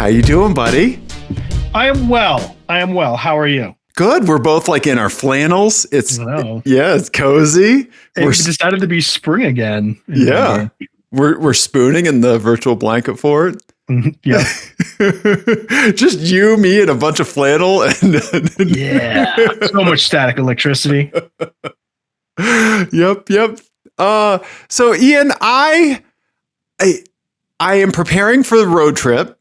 How you doing, buddy? I am well. How are you? Good. We're both like in our flannels. It's cozy. It decided to be spring again. Yeah. We're spooning in the virtual blanket fort. Yeah. Just you, me, and a bunch of flannel. Yeah. So much static electricity. Yep. So Ian, I am preparing for the road trip.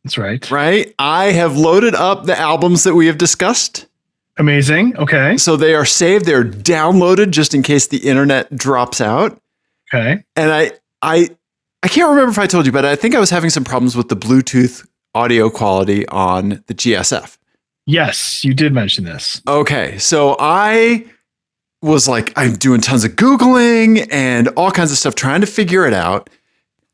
That's right. Right. I have loaded up the albums that we have discussed. Amazing. Okay. So they are saved. They're downloaded just in case the internet drops out. Okay. And I can't remember if I told you, but I think I was having some problems with the Bluetooth audio quality on the GSF. Yes, you did mention this. Okay. So I was like, I'm doing tons of Googling and all kinds of stuff, trying to figure it out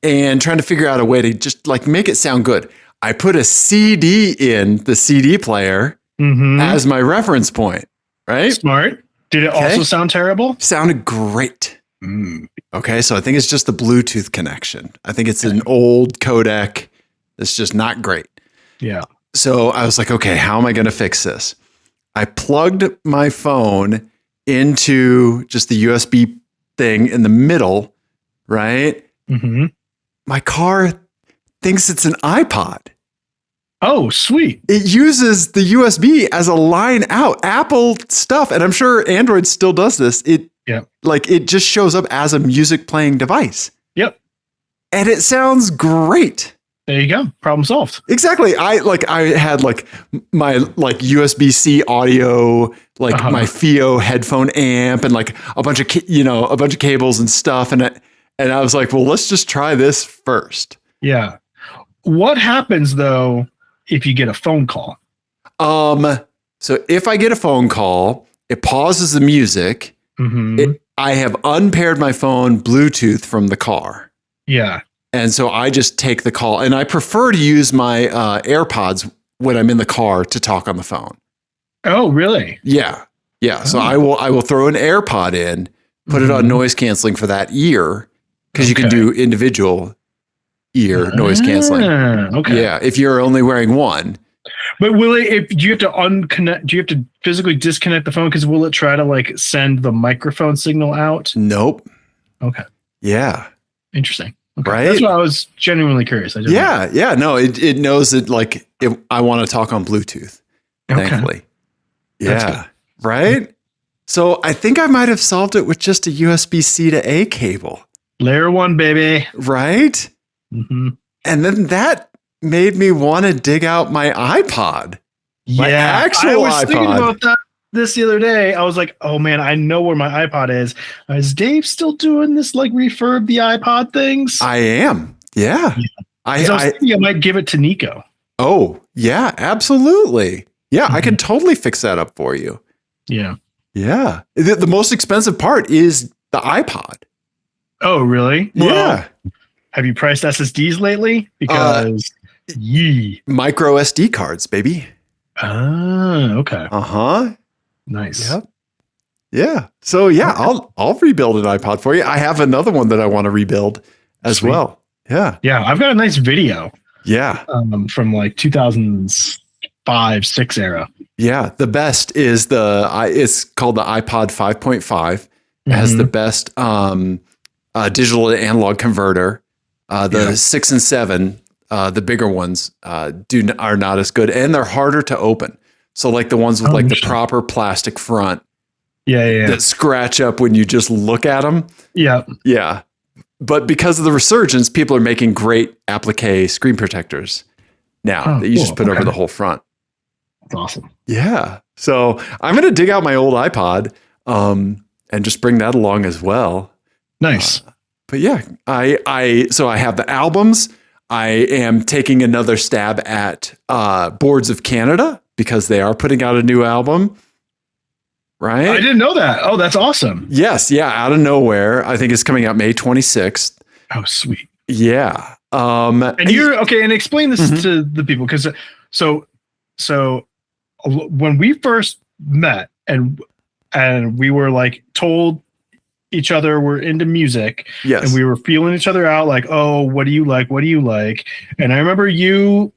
and trying to figure out a way to just like make it sound good. I put a CD in the CD player as my reference point, right? Smart. Did it also sound terrible? Sounded great. Okay, so I think it's just the Bluetooth connection. I think it's an old codec that's just not great. Yeah. So I was like, okay, how am I going to fix this? I plugged my phone into just the USB thing in the middle, right? Mm-hmm. My car thinks it's an iPod. Oh, sweet. It uses the USB as a line out. Apple stuff, and I'm sure Android still does this. It just shows up as a music playing device. Yep. And it sounds great. There you go. Problem solved. Exactly. I had like my USB-C audio, my FIO headphone amp and like a bunch of cables and stuff, and I was like, well, let's just try this first. Yeah. What happens though if you get a phone call? So if I get a phone call, it pauses the music. I have unpaired my phone Bluetooth from the car. Yeah. And so I just take the call, and I prefer to use my AirPods when I'm in the car to talk on the phone. Oh, really? Yeah. So I will throw an AirPod in, put it on noise canceling for that ear, because you can do individual ear noise canceling. Okay. Yeah, if you're only wearing one. But will it? Do you have to unconnect? Do you have to physically disconnect the phone? Because will it try to like send the microphone signal out? Nope. Okay. Yeah. Interesting. Okay. Right. That's why I was genuinely curious. No, it knows that I want to talk on Bluetooth. Thankfully. Yeah. Right. So I think I might have solved it with just a USB-C to A cable. Layer 1, baby. Right. And then that made me want to dig out my iPod. I was thinking about this the other day. I was like, oh man, I know where my iPod is. Is Dave still doing this like refurb the iPod things? I am. Yeah. I was thinking I might give it to Nico. Oh, yeah, absolutely. Yeah, I can totally fix that up for you. Yeah. Yeah. The most expensive part is the iPod. Oh, really? Yeah. Well, have you priced SSDs lately? Because micro SD cards, baby. Okay. Nice. Yep. Yeah. So I'll rebuild an iPod for you. I have another one that I want to rebuild as well. Yeah. Yeah. I've got a nice video. Yeah. From like 2005-6 era. Yeah. The best is it's called the iPod 5.5. It has the best digital to analog converter. The 6 and 7, the bigger ones, are not as good, and they're harder to open. So like the ones with the proper plastic front, that scratch up when you just look at them. Yeah. But because of the resurgence, people are making great applique screen protectors now that you just put over the whole front. That's awesome. Yeah. So I'm going to dig out my old iPod and just bring that along as well. Nice. But yeah, I have the albums. I am taking another stab at Boards of Canada because they are putting out a new album. Right? I didn't know that. Oh, that's awesome. Yes. Yeah. Out of nowhere. I think it's coming out May 26th. Oh, sweet. Yeah. And you're okay. And explain this to the people. Cause so when we first met and we were like told each other we're into music, yes, and we were feeling each other out like, oh, what do you like? What do you like? And I remember you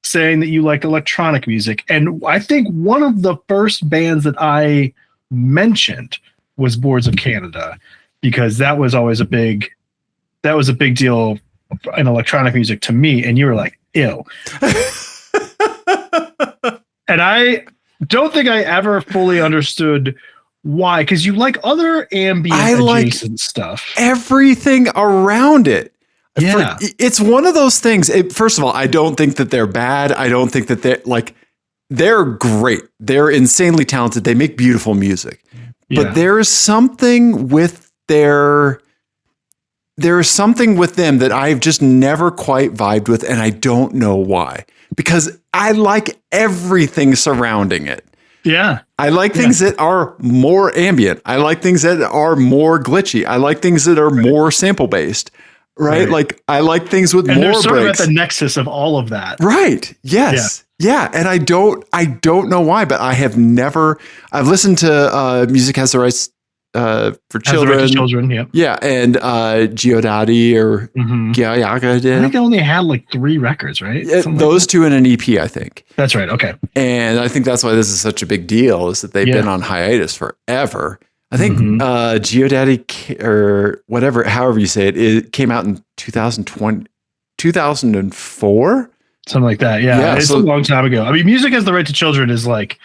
saying that you like electronic music. And I think one of the first bands that I mentioned was Boards of Canada, because that was always a big deal in electronic music to me. And you were like, ew. And I don't think I ever fully understood why, because you like other ambient adjacent stuff. Everything around it. Yeah. It's one of those things. First of all, I don't think that they're bad. I don't think that they're great. They're insanely talented. They make beautiful music. Yeah. But there's something with them that I've just never quite vibed with, and I don't know why. Because I like everything surrounding it. Yeah. I like things that are more ambient. I like things that are more glitchy. I like things that are more sample based. Right? Like I like things with more breaks. Sort of at the nexus of all of that. Right. Yes. Yeah. And I don't know why, but I've listened to Music Has the Rights for Children. Yeah. Yeah. And Giodati or Giayaga did. I think they only had like 3 records, right? Those 2 in an EP, I think. That's right. Okay. And I think that's why this is such a big deal, is that they've been on hiatus forever. I think Giodati or whatever, however you say it, it came out in 2004? Something like that. Yeah. It's a long time ago. I mean, Music Has the Right to Children is like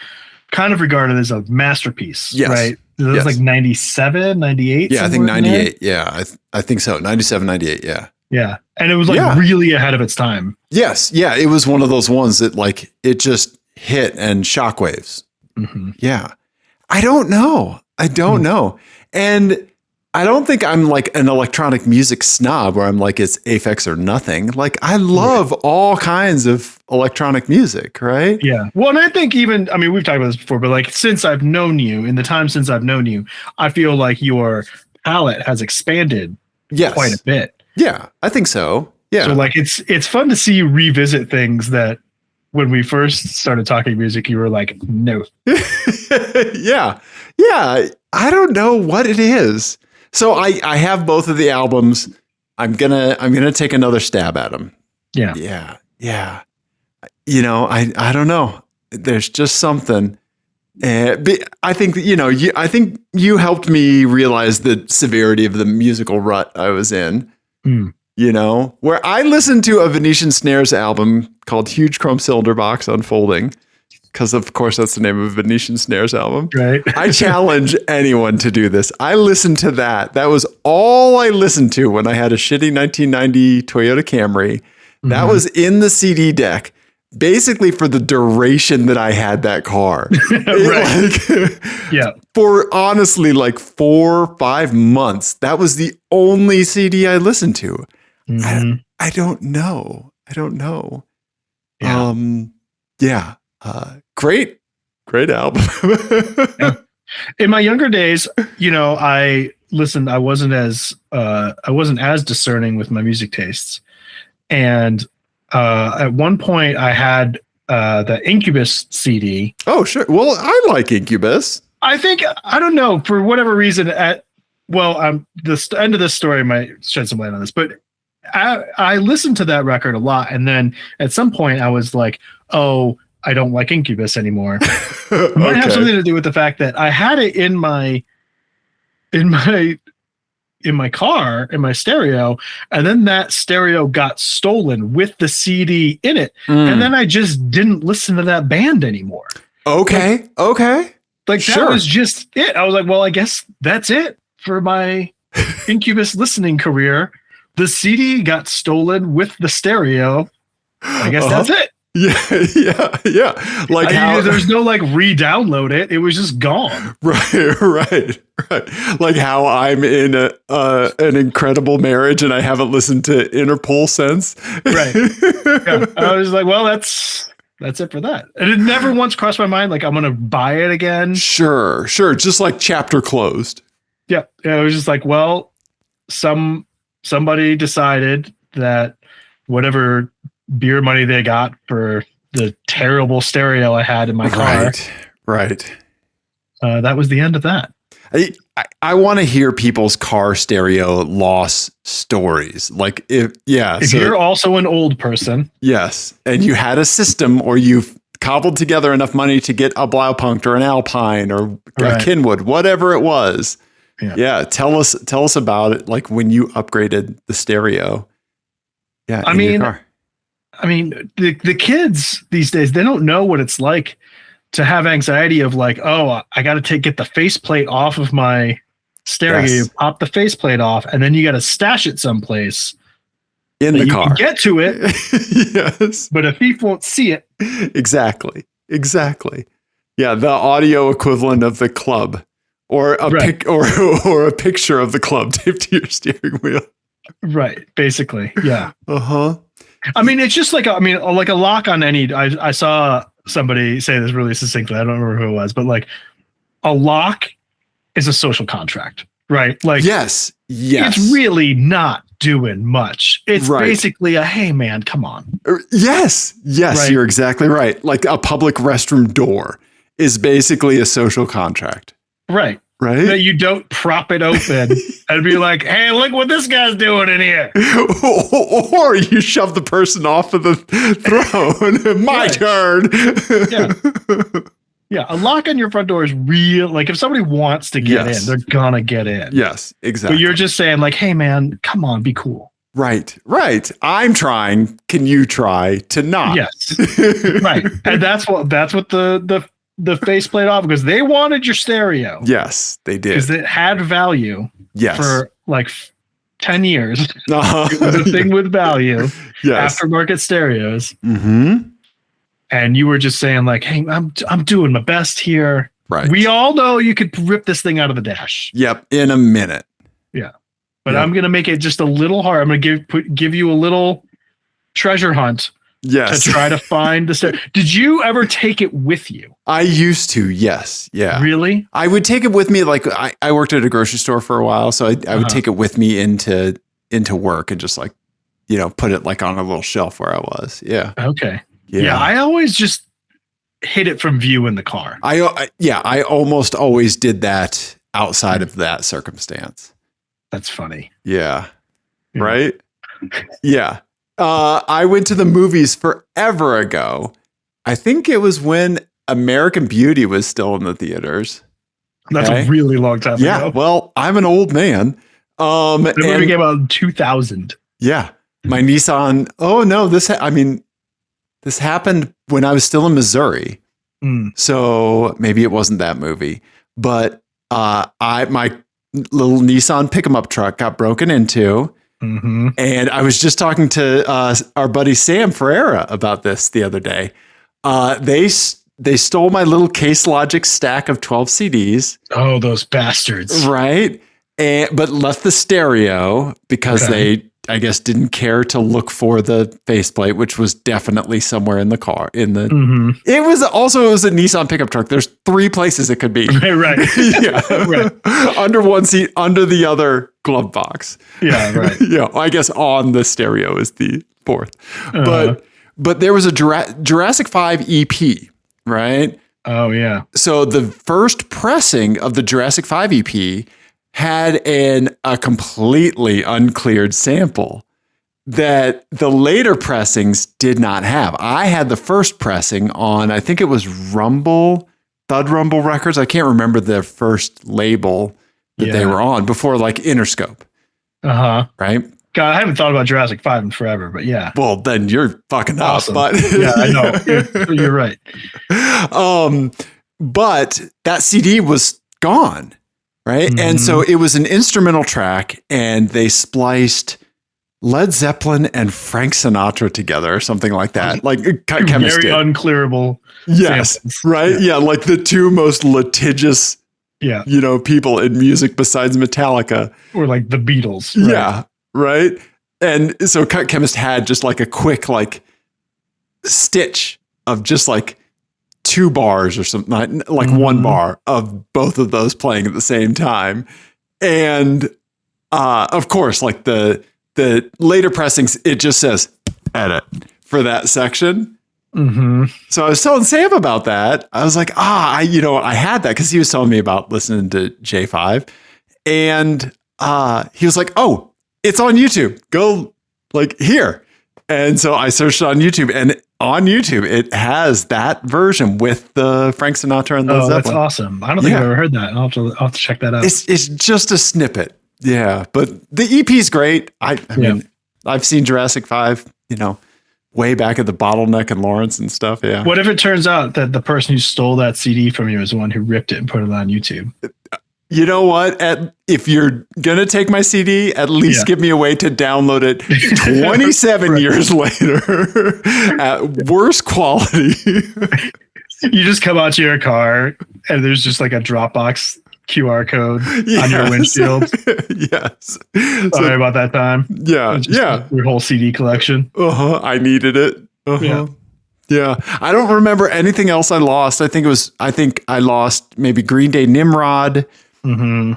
kind of regarded as a masterpiece, right? It was like 97, 98. Yeah, I think 98. Yeah, I think so. 97, 98. Yeah. Yeah. And it was like really ahead of its time. Yes. Yeah. It was one of those ones that like it just hit and shockwaves. Yeah. I don't know. And I don't think I'm like an electronic music snob where I'm like, it's Aphex or nothing. Like I love all kinds of electronic music, right? Yeah. Well, and I think we've talked about this before, but like since I've known you, in the time since I've known you, I feel like your palette has expanded quite a bit. Yeah, I think so. Yeah. So like it's fun to see you revisit things that when we first started talking music, you were like, no. Yeah. I don't know what it is. So I have both of the albums. I'm gonna take another stab at them. Yeah. You know, I don't know. There's just something. I think I think you helped me realize the severity of the musical rut I was in. You know, where I listened to a Venetian Snares album called Huge Chrome Cylinder Box Unfolding, because of course that's the name of a Venetian Snares album. Right. I challenge anyone to do this. I listened to that. That was all I listened to when I had a shitty 1990 Toyota Camry. That was in the CD deck, basically for the duration that I had that car. For honestly, like 4 or 5 months, that was the only CD I listened to. I don't know. Yeah. Great album. In my younger days, I wasn't as discerning with my music tastes. And at one point I had the Incubus CD. Oh, sure. Well, I like Incubus. I think, I don't know, for whatever reason, the end of this story might shed some light on this, but I listened to that record a lot. And then at some point I was like, oh, I don't like Incubus anymore. It might have something to do with the fact that I had it in my car, in my stereo, and then that stereo got stolen with the CD in it. And then I just didn't listen to that band anymore. Okay. Like that was just it. I was like, well, I guess that's it for my Incubus listening career. The CD got stolen with the stereo. I guess that's it. Yeah. Like there's no like re-download it. It was just gone. Right. Like how I'm in an incredible marriage and I haven't listened to Interpol since. Right. Yeah. I was like, well, that's it for that. And it never once crossed my mind like I'm gonna buy it again. Sure. Just like chapter closed. Yeah. It was just like, well, somebody decided that whatever beer money they got for the terrible stereo I had in my car. Right. That was the end of that. I want to hear people's car stereo loss stories. Like if you're also an old person. Yes. And you had a system, or you've cobbled together enough money to get a Blaupunkt or an Alpine or a Kenwood, whatever it was. Yeah. Tell us about it. Like when you upgraded the stereo. Yeah. I mean, the kids these days, they don't know what it's like to have anxiety of like, oh, I got to get the faceplate off of my stereo. Yes. You pop the faceplate off, and then you got to stash it someplace in the car. You can get to it. Yes. But a thief won't see it. Exactly. Yeah. The audio equivalent of the club, or a or a picture of the club taped to your steering wheel. Right. Basically. Yeah. Uh-huh. I mean, it's just like a lock on any. I saw somebody say this really succinctly. I don't remember who it was, but like a lock is a social contract, right? Like, yes, it's really not doing much. It's basically a, hey man, come on. Yes, right? You're exactly right. Like a public restroom door is basically a social contract. Right. That you don't prop it open and be like, hey, look what this guy's doing in here. Or you shove the person off of the throne. My turn. Yeah. A lock on your front door is real. Like if somebody wants to get in, they're gonna get in. Yes, exactly. But you're just saying like, hey man, come on, be cool. Right. I'm trying. Can you try to not? Yes. Right. And that's what the faceplate off, because they wanted your stereo. Yes, they did. Because it had value. Yes. For like 10 years. It was a thing with value. Yes. Aftermarket stereos. Mm-hmm. And you were just saying like, hey, I'm doing my best here. Right. We all know you could rip this thing out of the dash. Yep. In a minute. Yeah. But I'm going to make it just a little hard. I'm going to give you a little treasure hunt. Yes. To try to find the stereo. Did you ever take it with you? I used to, yes. Yeah. Really? I would take it with me. Like I worked at a grocery store for a while, so I would take it with me into work and just like, put it like on a little shelf where I was. Yeah. Okay. Yeah. I always just hid it from view in the car. I almost always did that outside of that circumstance. That's funny. Yeah. Right? Yeah. I went to the movies forever ago. I think it was when American Beauty was still in the theaters. That's a really long time ago. Yeah, well, I'm an old man. The movie came out in 2000. Yeah. My Nissan. Oh, no, this happened when I was still in Missouri. So maybe it wasn't that movie. But my little Nissan pick-em-up truck got broken into. Mm-hmm. And I was just talking to our buddy Sam Ferreira about this the other day. They stole my little Case Logic stack of 12 CDs. Oh, those bastards! Right, but left the stereo because they, I guess, didn't care to look for the faceplate, which was definitely somewhere in the car. It was a Nissan pickup truck. There's 3 places it could be. Right. Yeah. Right. Under one seat, under the other glove box. Yeah. Right. Yeah. I guess on the stereo is the 4th. But there was a Jurassic 5 EP, right? Oh yeah. So the first pressing of the Jurassic 5 EP had a completely uncleared sample that the later pressings did not have. I had the first pressing on, I think it was Thud Rumble Records. I can't remember the first label that they were on before like Interscope. Right? God, I haven't thought about Jurassic 5 in forever, but yeah. Well, then you're fucking awesome. But yeah, I know. You're right. But that CD was gone. Right. And so it was an instrumental track, and they spliced Led Zeppelin and Frank Sinatra together or something like that. Like Chemist very unclearable. Yes. Samples. Right. Yeah. Like the 2 most litigious, people in music besides Metallica. Or like the Beatles. Right? Yeah. Right. And so Cut Chemist had just like a quick like stitch of just like 2 bars or something, like 1 bar of both of those playing at the same time. And of course, like the later pressings, it just says edit for that section. So I was telling Sam about that. I was like, I had that because he was telling me about listening to J5. And he was like, "Oh, it's on YouTube. Go like here." And so I searched on YouTube, and on YouTube it has that version with the Frank Sinatra and Led Zeppelin. That's awesome. I don't think I've ever heard that. I'll have to check that out. It's just a snippet. Yeah, but the EP is great. I mean, I've seen Jurassic 5, way back at the Bottleneck in Lawrence and stuff. Yeah. What if it turns out that the person who stole that CD from you is the one who ripped it and put it on YouTube? You know what? If you're going to take my CD, at least give me a way to download it 27 years later at worse quality. You just come out to your car and there's just like a Dropbox QR code on your windshield. Yes. Sorry about that time. Yeah. Yeah. Your whole CD collection. I needed it. Yeah. I don't remember anything else I lost. I think I lost maybe Green Day Nimrod. Mm-hmm.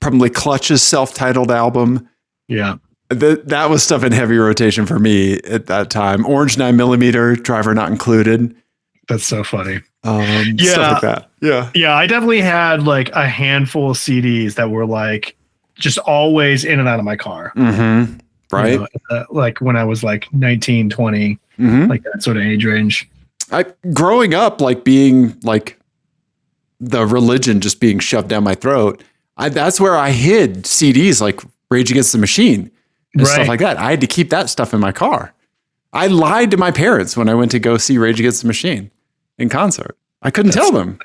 Probably Clutch's self-titled album. Yeah. That was stuff in heavy rotation for me at that time. Orange 9mm, Driver Not Included. That's so funny. Stuff like that. Yeah. Yeah. I definitely had like a handful of CDs that were like just always in and out of my car. Mm-hmm. Right. Like when I was like 19, 20, like that sort of age range. Growing up, like being like the religion just being shoved down my throat. That's where I hid CDs like Rage Against the Machine and stuff like that. I had to keep that stuff in my car. I lied to my parents when I went to go see Rage Against the Machine in concert. I couldn't tell them,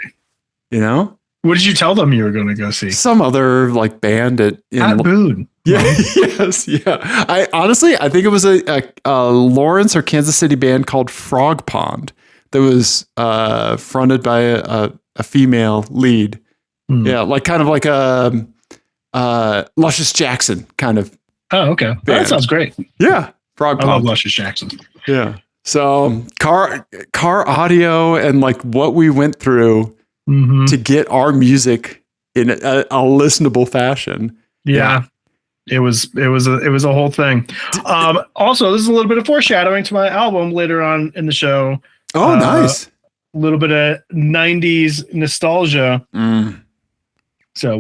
What did you tell them you were going to go see? Some other like band at Boone. Yeah. Yes. Yeah. I think it was a Lawrence or Kansas City band called Frog Pond that was fronted by a female lead. Yeah. Like kind of like a Luscious Jackson kind of. Oh, okay. That sounds great. Yeah. Frog Pond. I love Luscious Jackson. Yeah. So car audio and like what we went through to get our music in a listenable fashion. Yeah. It was a whole thing. Also, this is a little bit of foreshadowing to my album later on in the show. Oh, nice. A little bit of 90s nostalgia. So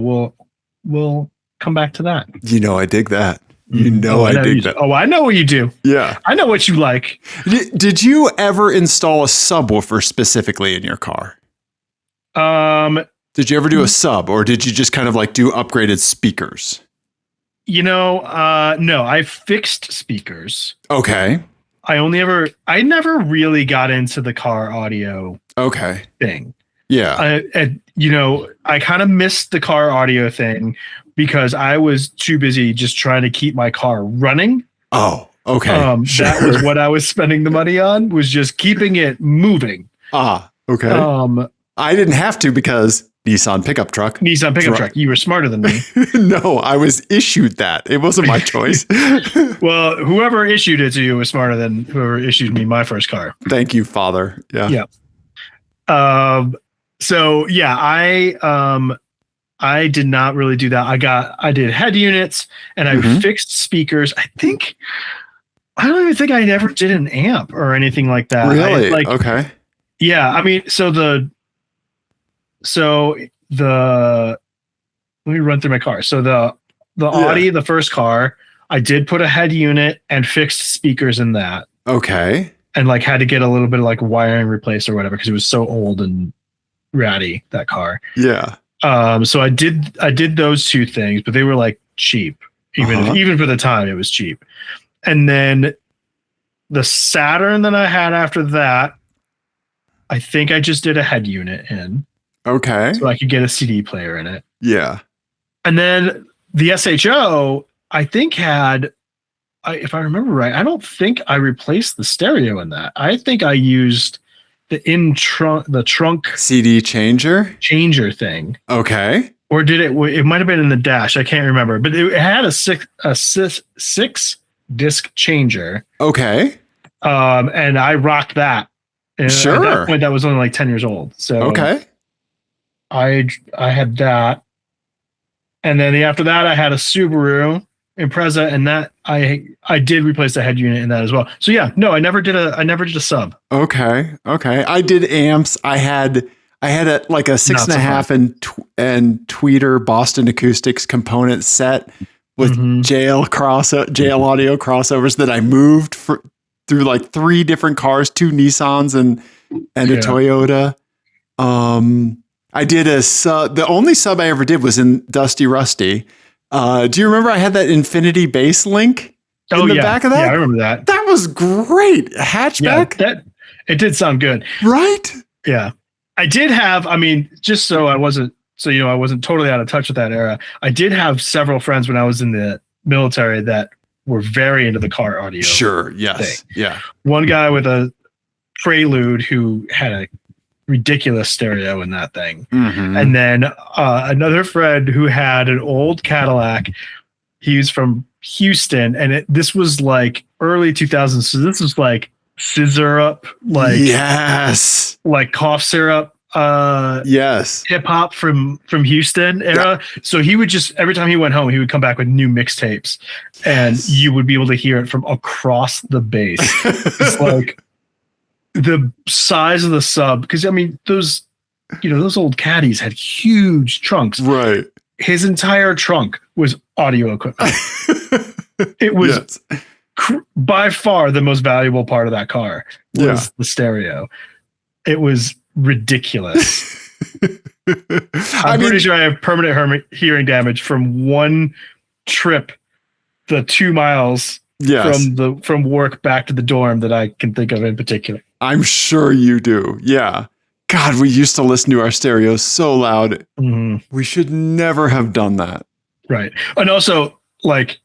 we'll come back to that. I dig that. I dig that. Oh, I know what you do. Yeah. I know what you like. Did you ever install a subwoofer specifically in your car? Did you ever do a sub, or did you just kind of like do upgraded speakers? No, I fixed speakers. Okay. I never really got into the car audio thing. Yeah. I kind of missed the car audio thing because I was too busy just trying to keep my car running. Oh, okay. That was what I was spending the money on, was just keeping it moving. Okay. I didn't have to because Nissan pickup truck. You were smarter than me. No, I was issued that. It wasn't my choice. Well, whoever issued it to you was smarter than whoever issued me my first car. Thank you, Father. Yeah. Yeah. So yeah, I did not really do that. I did head units and I fixed speakers. I don't even think I ever did an amp or anything like that. Really? Okay. Yeah. I mean, let me run through my car. So the Audi, the first car, I did put a head unit and fixed speakers in that. Okay. And like had to get a little bit of like wiring replaced or whatever, because it was so old and ratty, that car. Yeah. So I did those two things, but they were like cheap. Even for the time, it was cheap. And then the Saturn that I had after that, I think I just did a head unit in. Okay. So I could get a CD player in it. Yeah. And then the SHO, I think if I remember right, I don't think I replaced the stereo in that. I think I used the trunk CD changer thing. Okay. Or did it might have been in the dash. I can't remember, but it had a six disc changer. Okay. And I rocked that. And sure. At that point, that was only like 10 years old. So okay. I had that. And then after that, I had a Subaru Impreza, and that I did replace the head unit in that as well. So yeah, no, I never did a sub. Okay. I did amps. I I had a 6.5 and tweeter Boston Acoustics component set with JL audio crossovers that I moved through like 3 different cars, 2 Nissans and a Toyota. I did a sub. The only sub I ever did was in Dusty Rusty. Do you remember I had that Infinity bass link in the back of that? Yeah, I remember that. That was great. Hatchback. Yeah, it did sound good. Right? Yeah. I did have, I mean, just so I wasn't totally out of touch with that era. I did have several friends when I was in the military that were very into the car audio. Sure. Yes. thing. Yeah. One guy with a Prelude who had a ridiculous stereo in that thing. And then another friend who had an old Cadillac. He was from Houston, and this was like early 2000s. So this was like scissor up, like yes, like cough syrup. Yes, hip hop from Houston era. Yeah. So he would just every time he went home, he would come back with new mixtapes, and you would be able to hear it from across the base. It's like the size of the sub, because I mean those old caddies had huge trunks. Right. His entire trunk was audio equipment. It was by far the most valuable part of that car was the stereo. It was ridiculous. I'm pretty sure I have permanent hearing damage from one trip, the 2 miles from work back to the dorm that I can think of in particular. I'm sure you do. Yeah. God, we used to listen to our stereo so loud. We should never have done that. Right. And also, like,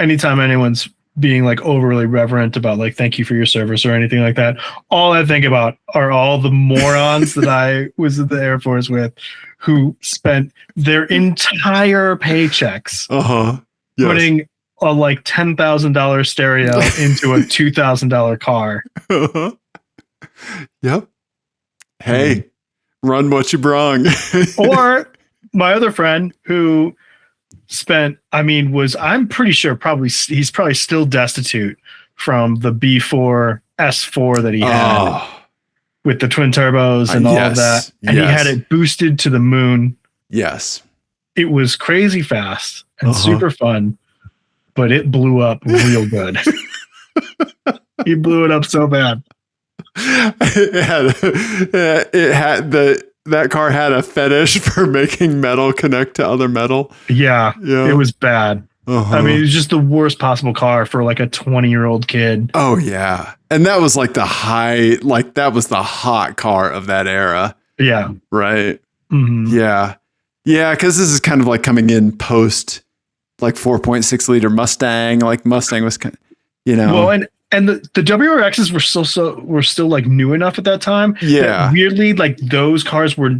anytime anyone's being like overly reverent about like, thank you for your service or anything like that, all I think about are all the morons that I was at the Air Force with who spent their entire paychecks putting a like $10,000 stereo into a $2,000 car. Yep. Hey, run what you brung. Or my other friend who spent, I'm pretty sure he's probably still destitute from the B4 S4 that he had with the twin turbos and all of that. And he had it boosted to the moon. Yes. It was crazy fast and super fun, but it blew up real good. He blew it up so bad. That car had a fetish for making metal connect to other metal. Yeah. It was bad. I mean, it was just the worst possible car for like a 20-year-old kid. Oh yeah. And that was like that was the hot car of that era. Yeah. Right. Yeah. Yeah. Cause this is kind of like coming in post like 4.6 liter Mustang. Like Mustang was kind of, well, and the WRXs were still like new enough at that time. Yeah. Weirdly, like those cars were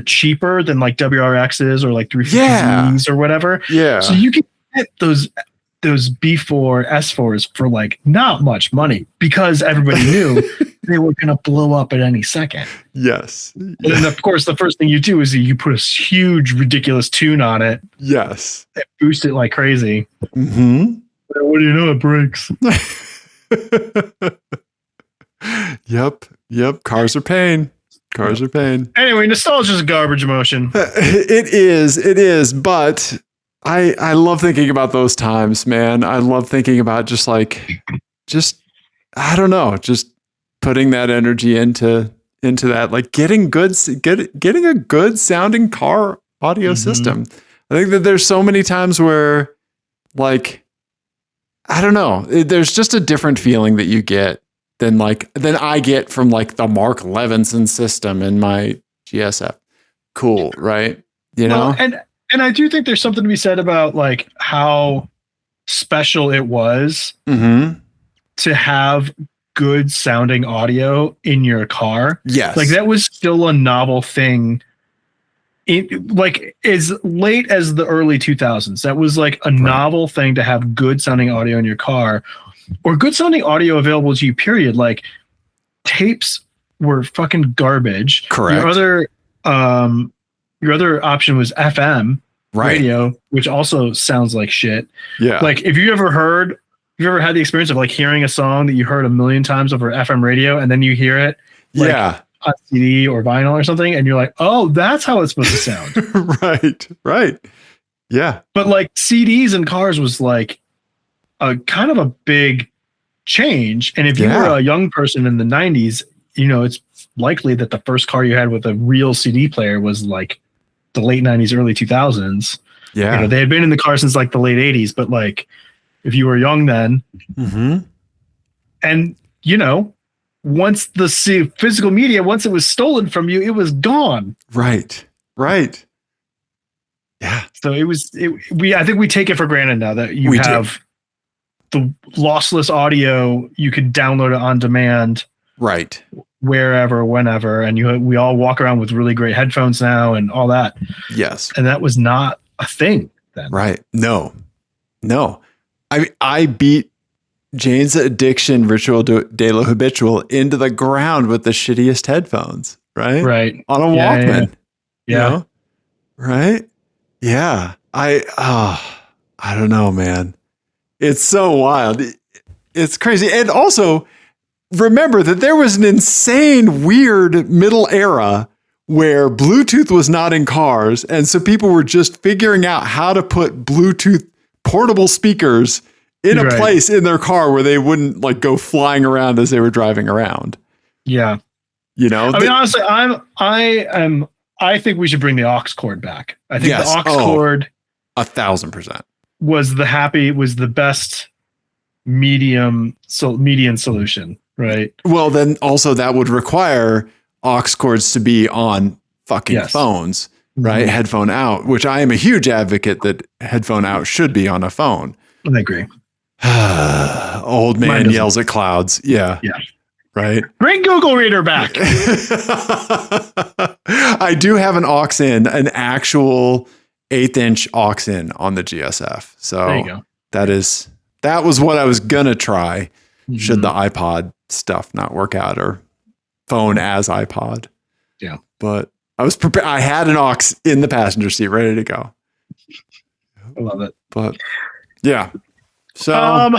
cheaper than like WRXs or like 350Zs or whatever. Yeah. So you can get those B4 S4s for like not much money because everybody knew they were going to blow up at any second. Yes. And then of course the first thing you do is you put a huge ridiculous tune on it. Yes. And boost it like crazy. What do you know? It breaks. Yep. Cars are pain. Anyway, nostalgia is a garbage emotion. It is. But I love thinking about those times, man. I love thinking about just I don't know, just putting that energy into that, like getting a good sounding car audio system. I think that there's so many times where like, I don't know. There's just a different feeling that you get than I get from like the Mark Levinson system in my GSF. Cool, right? Well, and I do think there's something to be said about like how special it was to have good sounding audio in your car. Yes, like that was still a novel thing. Like as late as the early 2000s, that was like a novel thing to have good sounding audio in your car or good sounding audio available to you, period. Like tapes were fucking garbage. Correct. Your other option was FM radio, which also sounds like shit. Yeah. Like if you ever had the experience of like hearing a song that you heard a million times over FM radio and then you hear it like on CD or vinyl or something, and you're like, oh, that's how it's supposed to sound. Right. Yeah. But like CDs in cars was like a kind of a big change. And if you were a young person in the 90s, it's likely that the first car you had with a real CD player was like the late 90s, early 2000s. Yeah. They had been in the car since like the late 80s, but like if you were young then, and once the physical media, once it was stolen from you, it was gone. Right. Yeah. So I think we take it for granted now that you have the lossless audio. You could download it on demand. Right. Wherever, whenever. And we all walk around with really great headphones now and all that. Yes. And that was not a thing then. Right. No. I beat Jane's addiction ritual de lo habitual into the ground with the shittiest headphones. Right. On a Walkman. Yeah. Right. Yeah. I don't know, man. It's so wild. It's crazy. And also remember that there was an insane, weird middle era where Bluetooth was not in cars. And so people were just figuring out how to put Bluetooth portable speakers in a place in their car where they wouldn't like go flying around as they were driving around. Yeah. I mean, honestly, I think we should bring the aux cord back. I think the aux cord 1,000% was the best median solution, right? Well, then also that would require aux cords to be on fucking phones, right? Headphone out, which I am a huge advocate that headphone out should be on a phone. I agree. Old man yells at clouds. Yeah. Right. Bring Google Reader back. I do have an aux in, an actual 1/8" aux in on the GSF. So there you go. that was what I was gonna try. Should the iPod stuff not work out, or phone as iPod? Yeah. But I was prepared. I had an aux in the passenger seat ready to go. I love it. But yeah. So,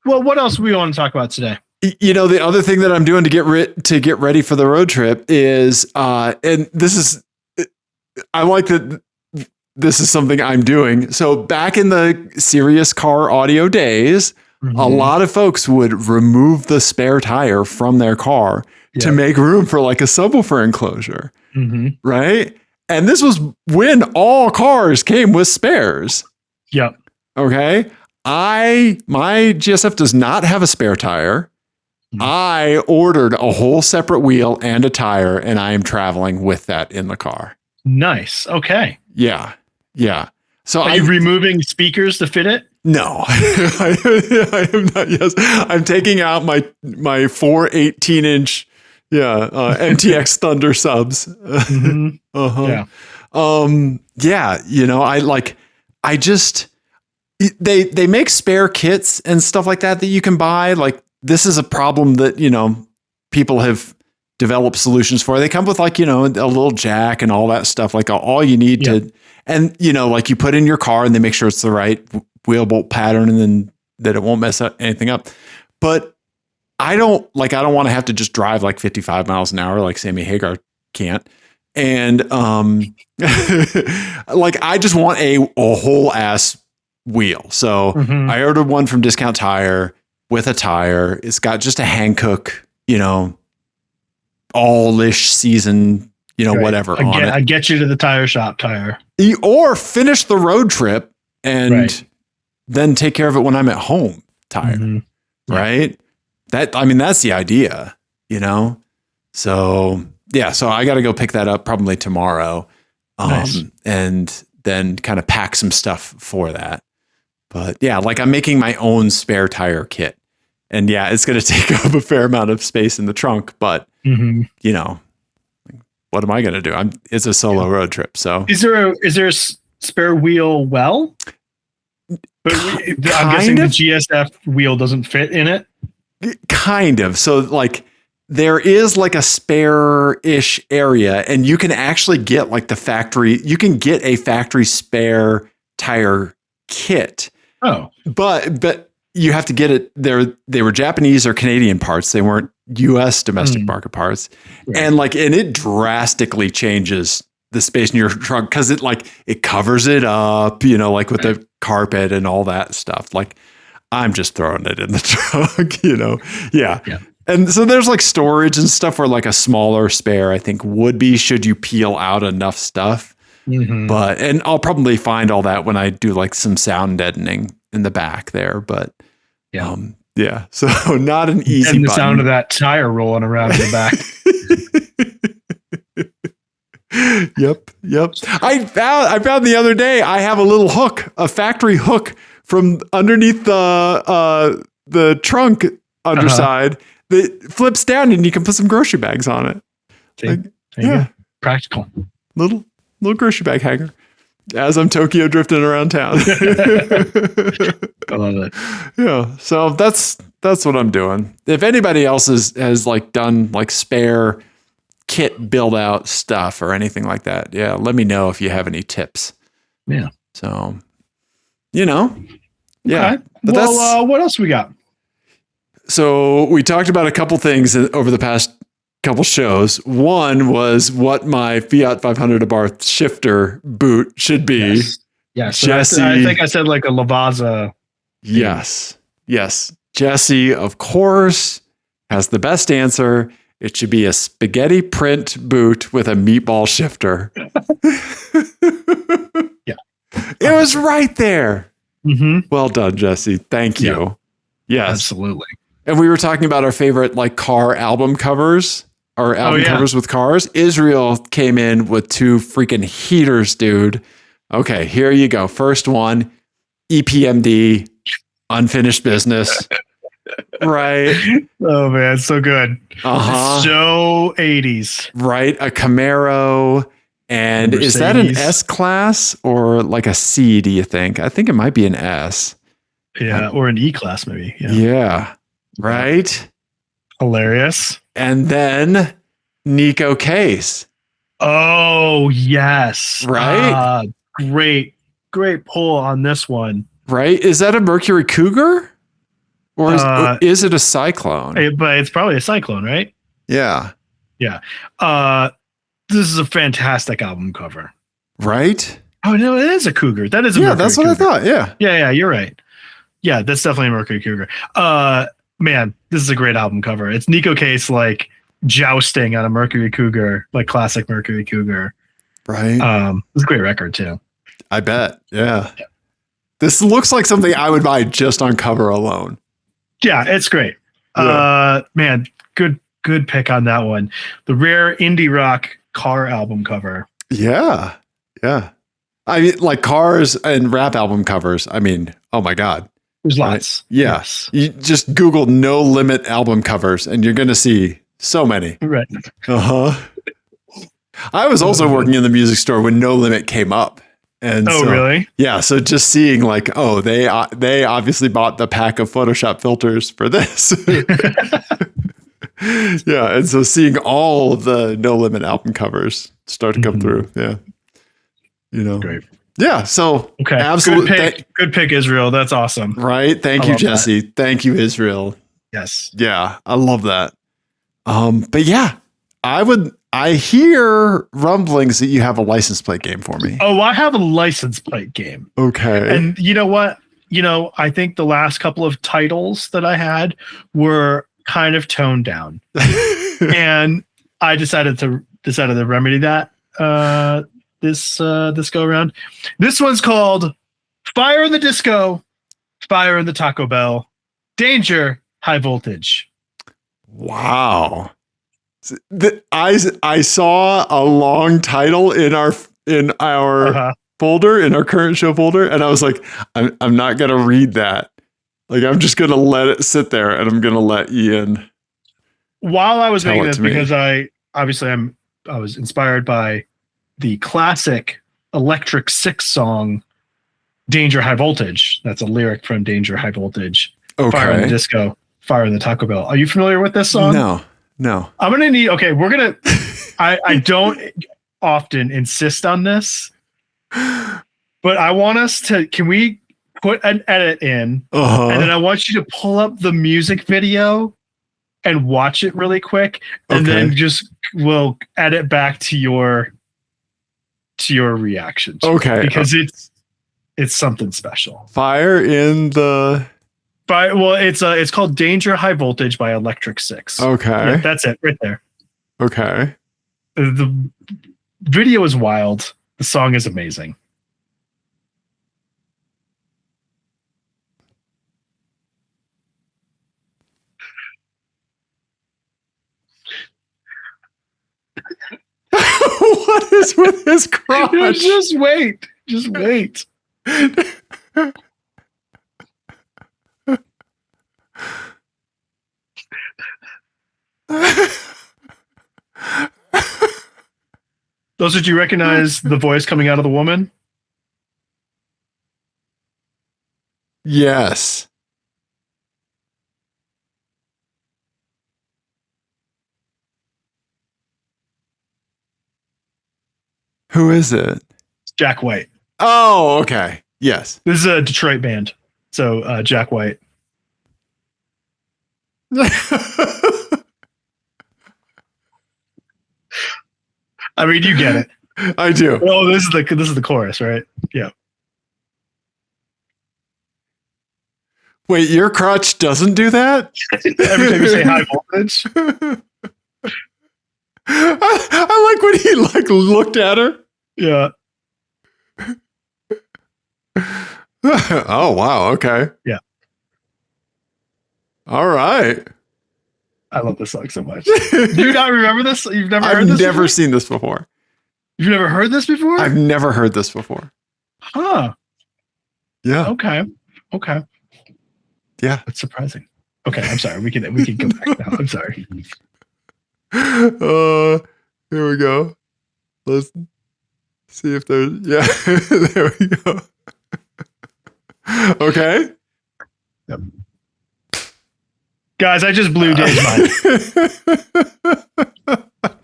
well, what else do we want to talk about today? The other thing that I'm doing to get ready for the road trip is, and this is, I like that this is something I'm doing. So back in the serious car audio days, a lot of folks would remove the spare tire from their car to make room for like a subwoofer enclosure. Right. And this was when all cars came with spares. Yep. Okay. My GSF does not have a spare tire. I ordered a whole separate wheel and a tire, and I am traveling with that in the car. Nice. Okay. Yeah. So are you removing speakers to fit it? No, I am not. Yes, I'm taking out my 4 18-inch MTX Thunder subs. They make spare kits and stuff like that you can buy. Like, this is a problem that, people have developed solutions for. They come with like, a little jack and all that stuff, like all you need to, and like you put in your car and they make sure it's the right wheel bolt pattern and then that it won't mess anything up. But I don't want to have to just drive like 55 miles an hour like Sammy Hagar can't. And like I just want a whole ass wheel. So I ordered one from Discount Tire with a tire. It's got just a Hankook, all-ish season, whatever on it. I get you to the tire shop tire. Or finish the road trip and then take care of it when I'm at home tire. Right? That's the idea, So so I got to go pick that up probably tomorrow. Nice. And then kind of pack some stuff for that. But like I'm making my own spare tire kit. And it's going to take up a fair amount of space in the trunk, but what am I going to do? It's a solo road trip. So is there a spare wheel? Well, but I'm guessing the GSF wheel doesn't fit in it. Kind of. So like there is like a spare-ish area, and you can actually get like you can get a factory spare tire kit. Oh, but you have to get it there. They were Japanese or Canadian parts. They weren't US domestic market parts. Right. And it drastically changes the space in your trunk because it covers it up, with the carpet and all that stuff. I'm just throwing it in the trunk, Yeah. And so there's storage and stuff where a smaller spare, I think, would be should you peel out enough stuff. But, and I'll probably find all that when I do some sound deadening in the back there. But so not an easy and the button. Sound of that tire rolling around in the back. Yep. I found the other day, I have a little hook, a factory hook from underneath the trunk underside that flips down and you can put some grocery bags on it. There you go. Practical. Little grocery bag hanger as I'm Tokyo drifting around town. I love it. Yeah. So that's what I'm doing. If anybody else has done spare kit build out stuff or anything like that, let me know if you have any tips. Yeah. So, Okay. But well, what else we got? So we talked about a couple things over the past couple shows. One was what my Fiat 500 Abarth shifter boot should be. Yes. Jesse, I think I said a Lavazza. Yes. Jesse, of course, has the best answer. It should be a spaghetti print boot with a meatball shifter. Yeah. It was right there. Mm-hmm. Well done, Jesse. Thank you. Yeah. Yes. Absolutely. And we were talking about our favorite car album covers, or album covers with cars. Israel came in with 2 freaking heaters, dude. Okay, here you go. First one, EPMD, unfinished business. Right. Oh man, so good. So 80s. Right. A Camaro. And Mercedes. Is that an S class or a C, do you think? I think it might be an S. Yeah, or an E class maybe. Yeah. Right. Hilarious. And then Nico Case. Oh, yes. Right. Great pull on this one. Right. Is that a Mercury Cougar? Or is it a Cyclone? But it's probably a Cyclone, right? Yeah. Yeah. This is a fantastic album cover. Right? Oh, no, it is a Cougar. That is a Mercury that's what Cougar. I thought. Yeah. Yeah, you're right. Yeah, that's definitely a Mercury Cougar. Man, this is a great album cover. It's Nico Case jousting on a Mercury Cougar, classic Mercury Cougar. Right. It's a great record too. I bet. Yeah. This looks like something I would buy just on cover alone. Yeah, it's great. Yeah. Man, good pick on that one. The rare indie rock car album cover. Yeah. I mean, cars and rap album covers. I mean, oh my God. There's lots. Yeah. Yes. You just Google No Limit album covers and you're going to see so many. Right. I was also working in the music store when No Limit came up. And really? Yeah. So just seeing they obviously bought the pack of Photoshop filters for this. Yeah. And so seeing all of the No Limit album covers start to come through. Yeah. Great. Yeah. So okay. Absolutely. Good pick, Israel. That's awesome. Right. Thank you, Jesse. That. Thank you, Israel. Yes. Yeah. I love that. But yeah, I hear rumblings that you have a license plate game for me. Oh, I have a license plate game. Okay. And you know what? I think the last couple of titles that I had were kind of toned down. And I decided to remedy that this go around. This one's called Fire in the Disco, Fire in the Taco Bell, Danger, High Voltage. Wow. I saw a long title in our folder, in our current show folder, and I was like, I'm not gonna read that. I'm just gonna let it sit there, and I'm gonna let Ian. While I was making this, because I was inspired by the classic Electric Six song, Danger High Voltage. That's a lyric from Danger High Voltage. Okay. Fire in the Disco, Fire in the Taco Bell. Are you familiar with this song? No. I'm going to need, we're going to, I don't often insist on this, but I want us to, can we put an edit in? And then I want you to pull up the music video and watch it really quick, and then just we'll edit back to your reaction. Okay. Because it's something special. Fire in the... Well, it's called Danger High Voltage by Electric Six. Okay. Yeah, that's it right there. Okay. The video is wild. The song is amazing. What is with his crotch? Just wait. Just wait. Those, did you recognize the voice coming out of the woman? Yes. Who is it? Jack White. Oh, okay. Yes. This is a Detroit band. So Jack White. I mean, you get it. I do. Oh, this is the chorus, right? Yeah. Wait, your crotch doesn't do that? Every time you say high voltage. I like when he looked at her. Yeah. Oh, wow. Okay. Yeah. All right. I love this song so much. Do you not remember this? You've never heard this? I've never seen this before. You've never heard this before? I've never heard this before. Huh. Yeah. Okay. Yeah. That's surprising. Okay, I'm sorry. We can go back now. I'm sorry. Here we go. Let's see if there's... Yeah. There we go. Okay. Yep. Guys, I just blew Dave's mind.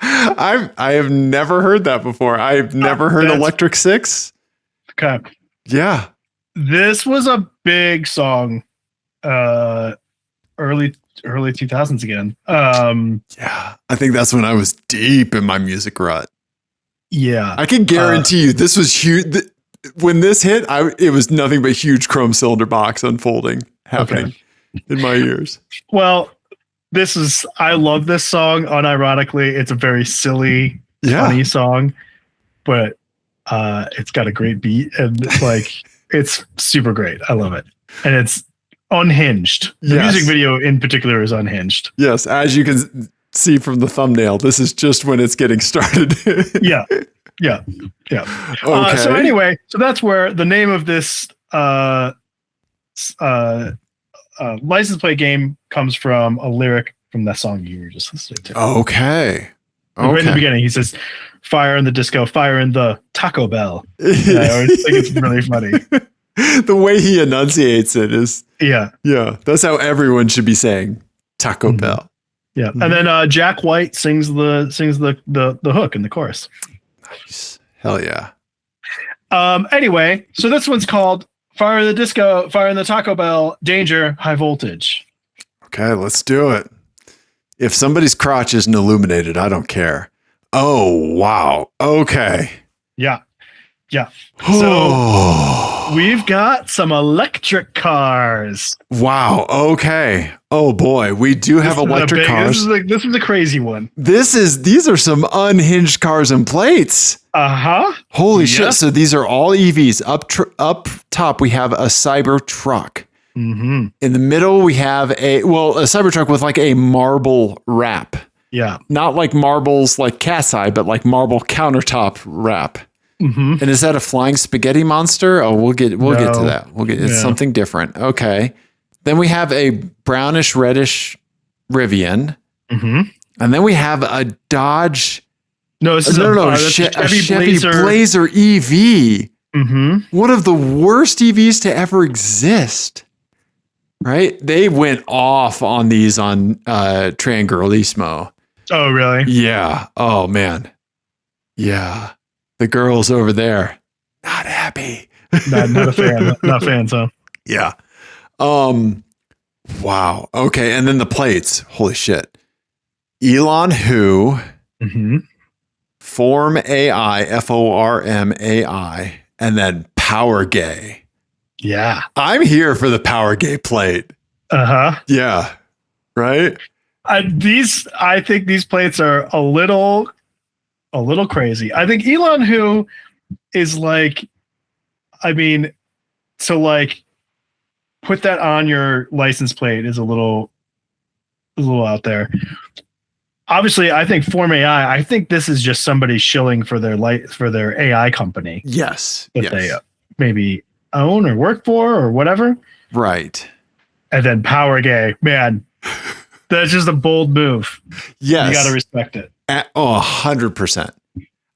I have never heard that before. I've never heard Electric Six. Okay. Yeah. This was a big song. Early 2000s again. Yeah. I think that's when I was deep in my music rut. Yeah. I can guarantee you this was huge. When this hit, it was nothing but huge chrome cylinder box unfolding happening in my ears. Well, I love this song. Unironically, it's a very silly, funny song, but it's got a great beat and it's super great. I love it. And it's unhinged. The music video in particular is unhinged. Yes. As you can see from the thumbnail, this is just when it's getting started. Yeah. Okay. So anyway, that's where the name of this license plate game comes from, a lyric from that song you were just listening to. Okay. Right in the beginning, he says, "Fire in the disco, fire in the Taco Bell." And I always think it's really funny. The way he enunciates it is... Yeah. That's how everyone should be saying Taco Bell. Yeah. And then Jack White sings the hook in the chorus. Nice. Hell yeah. Anyway, so this one's called Fire in the Disco, Fire in the Taco Bell, Danger, High Voltage. Okay, let's do it. If somebody's crotch isn't illuminated, I don't care. Oh, wow. Okay. Yeah. So we've got some electric cars. Wow. Okay. Oh boy, we do have electric cars. This is a crazy one. These are some unhinged cars and plates. Holy shit. So these are all EVs. Up top, we have a Cybertruck. Mm-hmm. In the middle, we have a Cybertruck with like a marble wrap. Yeah. Not like marbles like cat's eye, but like marble countertop wrap. Mm-hmm. And is that a flying spaghetti monster? Oh, we'll get to that. It's something different. Okay. Then we have a brownish reddish Rivian. Mm-hmm. And then we have a Dodge. No, this is a Chevy Blazer EV. Mm-hmm. One of the worst EVs to ever exist. Right? They went off on these on Tran Girlismo. Oh, really? Yeah. Oh, man. Yeah. The girls over there, not happy. Not a fan. Not fans, huh? Yeah. Wow. Okay. And then the plates. Holy shit. Elon Who, Form AI, FORMAI, and then Power Gay. Yeah. I'm here for the Power Gay plate. Yeah. Right. I think these plates are a little crazy. I think Elon Who is like, I mean, so like put that on your license plate is a little out there. Obviously, I think Form AI. I think this is just somebody shilling for their AI company. Yes. That they maybe own or work for or whatever. Right. And then Power Gay, man, that's just a bold move. Yes. You got to respect it. 100%.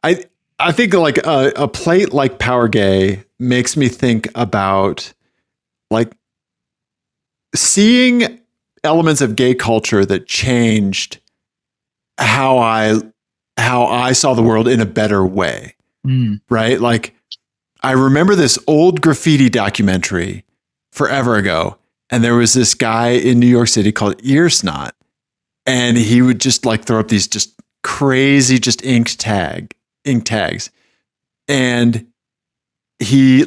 I think like a plate like Power Gay makes me think about like seeing elements of gay culture that changed how I saw the world in a better way. Right? Like I remember this old graffiti documentary forever ago, and there was this guy in New York City called Earsnot, and he would just like throw up these just crazy just ink tags. And he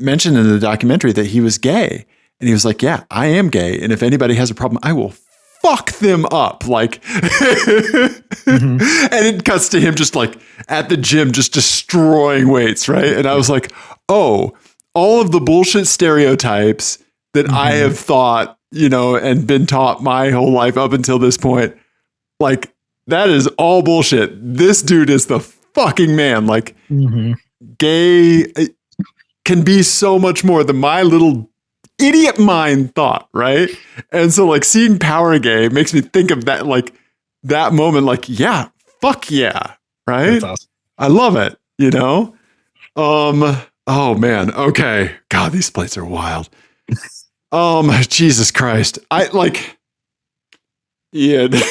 mentioned in the documentary that he was gay, and he was like, yeah, I am gay, and if anybody has a problem, I will fuck them up. Like, and it cuts to him just like at the gym, just destroying weights. Right. And I was like, oh, all of the bullshit stereotypes that I have thought, and been taught my whole life up until this point, like that is all bullshit. This dude is the fucking man. Like gay can be so much more than my little idiot mind thought, right? And so like seeing Power Gay makes me think of that, like that moment, like, yeah, fuck yeah, right? That's awesome. I love it, oh man, okay. God, these plates are wild. Jesus Christ. I like Ian. Ian,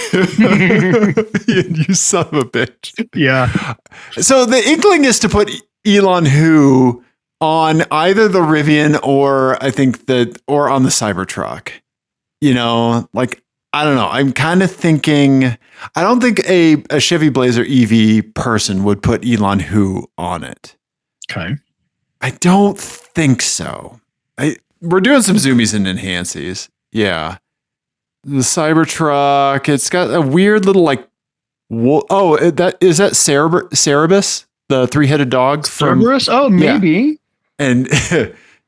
you son of a bitch. Yeah. So the inkling is to put Elon Who on either the Rivian or I think or on the Cybertruck, like, I don't know. I'm kind of thinking, I don't think a Chevy Blazer EV person would put Elon Who on it. Okay. I don't think so. We're doing some zoomies and enhances. Yeah. The Cybertruck, it's got a weird little like, is that Cerberus, the three-headed dog from Cerberus? Oh, maybe. Yeah. And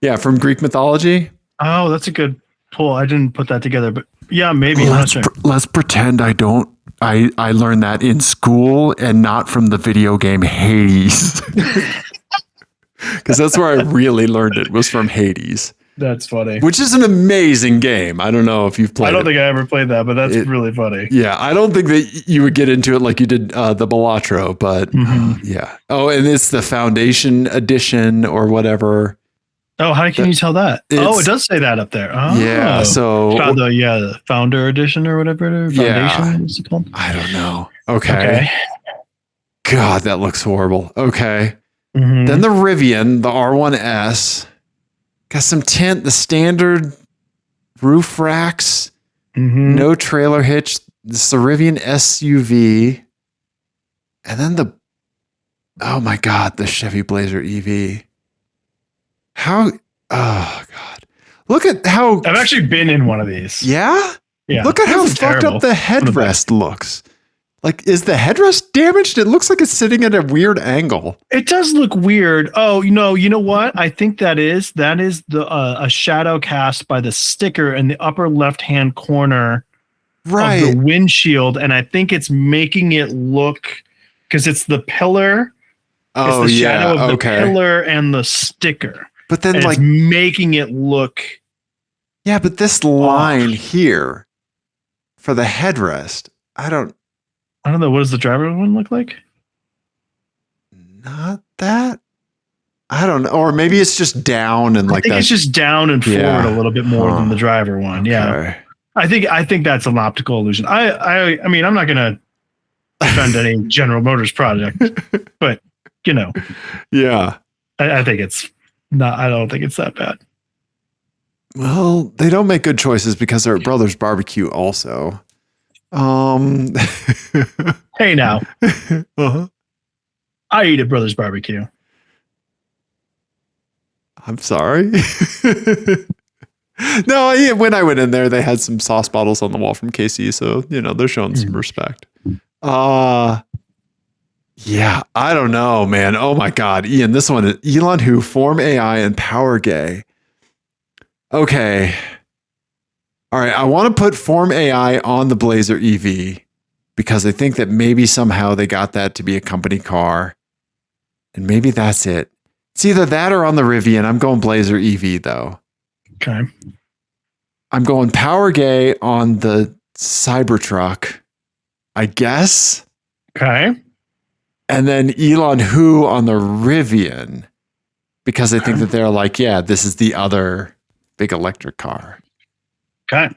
yeah, from Greek mythology. Oh, that's a good pull. I didn't put that together, but yeah, maybe. Let's pretend I don't. I learned that in school and not from the video game Hades, because that's where I really learned it, was from Hades. That's funny. Which is an amazing game. I don't know if you've played it. I don't think I ever played that, but that's really funny. Yeah, I don't think that you would get into it like you did the Balatro, but yeah. Oh, and it's the Foundation Edition or whatever. Oh, how can you tell that? Oh, it does say that up there. Oh, yeah. So the Founder Edition or whatever. Foundation, what's it called? I don't know. Okay. God, that looks horrible. Okay. Then the Rivian, the R1S. Got some tint, the standard roof racks, no trailer hitch. This is the Rivian SUV. And then oh my God, the Chevy Blazer EV. Oh God. Look at how. I've actually been in one of these. Yeah? Yeah. Look at how fucked up the headrest looks. Like, is the headrest damaged? It looks like it's sitting at a weird angle. It does look weird. Oh, you know what? I think that is the a shadow cast by the sticker in the upper left-hand corner of the windshield, and I think it's making it look, because it's the pillar. Oh, it's the shadow of the pillar and the sticker. But then, and like, it's making it look. Yeah, but this line here for the headrest, I don't know. What does the driver one look like? Not that. I don't know. Or maybe it's just down and like that. I think it's just down and forward a little bit more than the driver one. Okay. Yeah. I think that's an optical illusion. I mean, I'm not going to defend any General Motors project, but yeah. I think it's not. I don't think it's that bad. Well, they don't make good choices because they're at Brothers Barbecue also. Hey, now Uh-huh. I eat at Brothers Barbecue. I'm sorry. No, when I went in there, they had some sauce bottles on the wall from KC, so they're showing some respect. Yeah, I don't know, man. Oh my God, Ian, this one is Elon Hu, Form AI, and Power Gay. Okay. All right, I want to put Form AI on the Blazer EV because I think that maybe somehow they got that to be a company car, and maybe that's it. It's either that or on the Rivian. I'm going Blazer EV though. Okay. I'm going Power Gay on the Cybertruck, I guess. Okay. And then Elon Hu on the Rivian because I think that they're like, yeah, this is the other big electric car. Okay.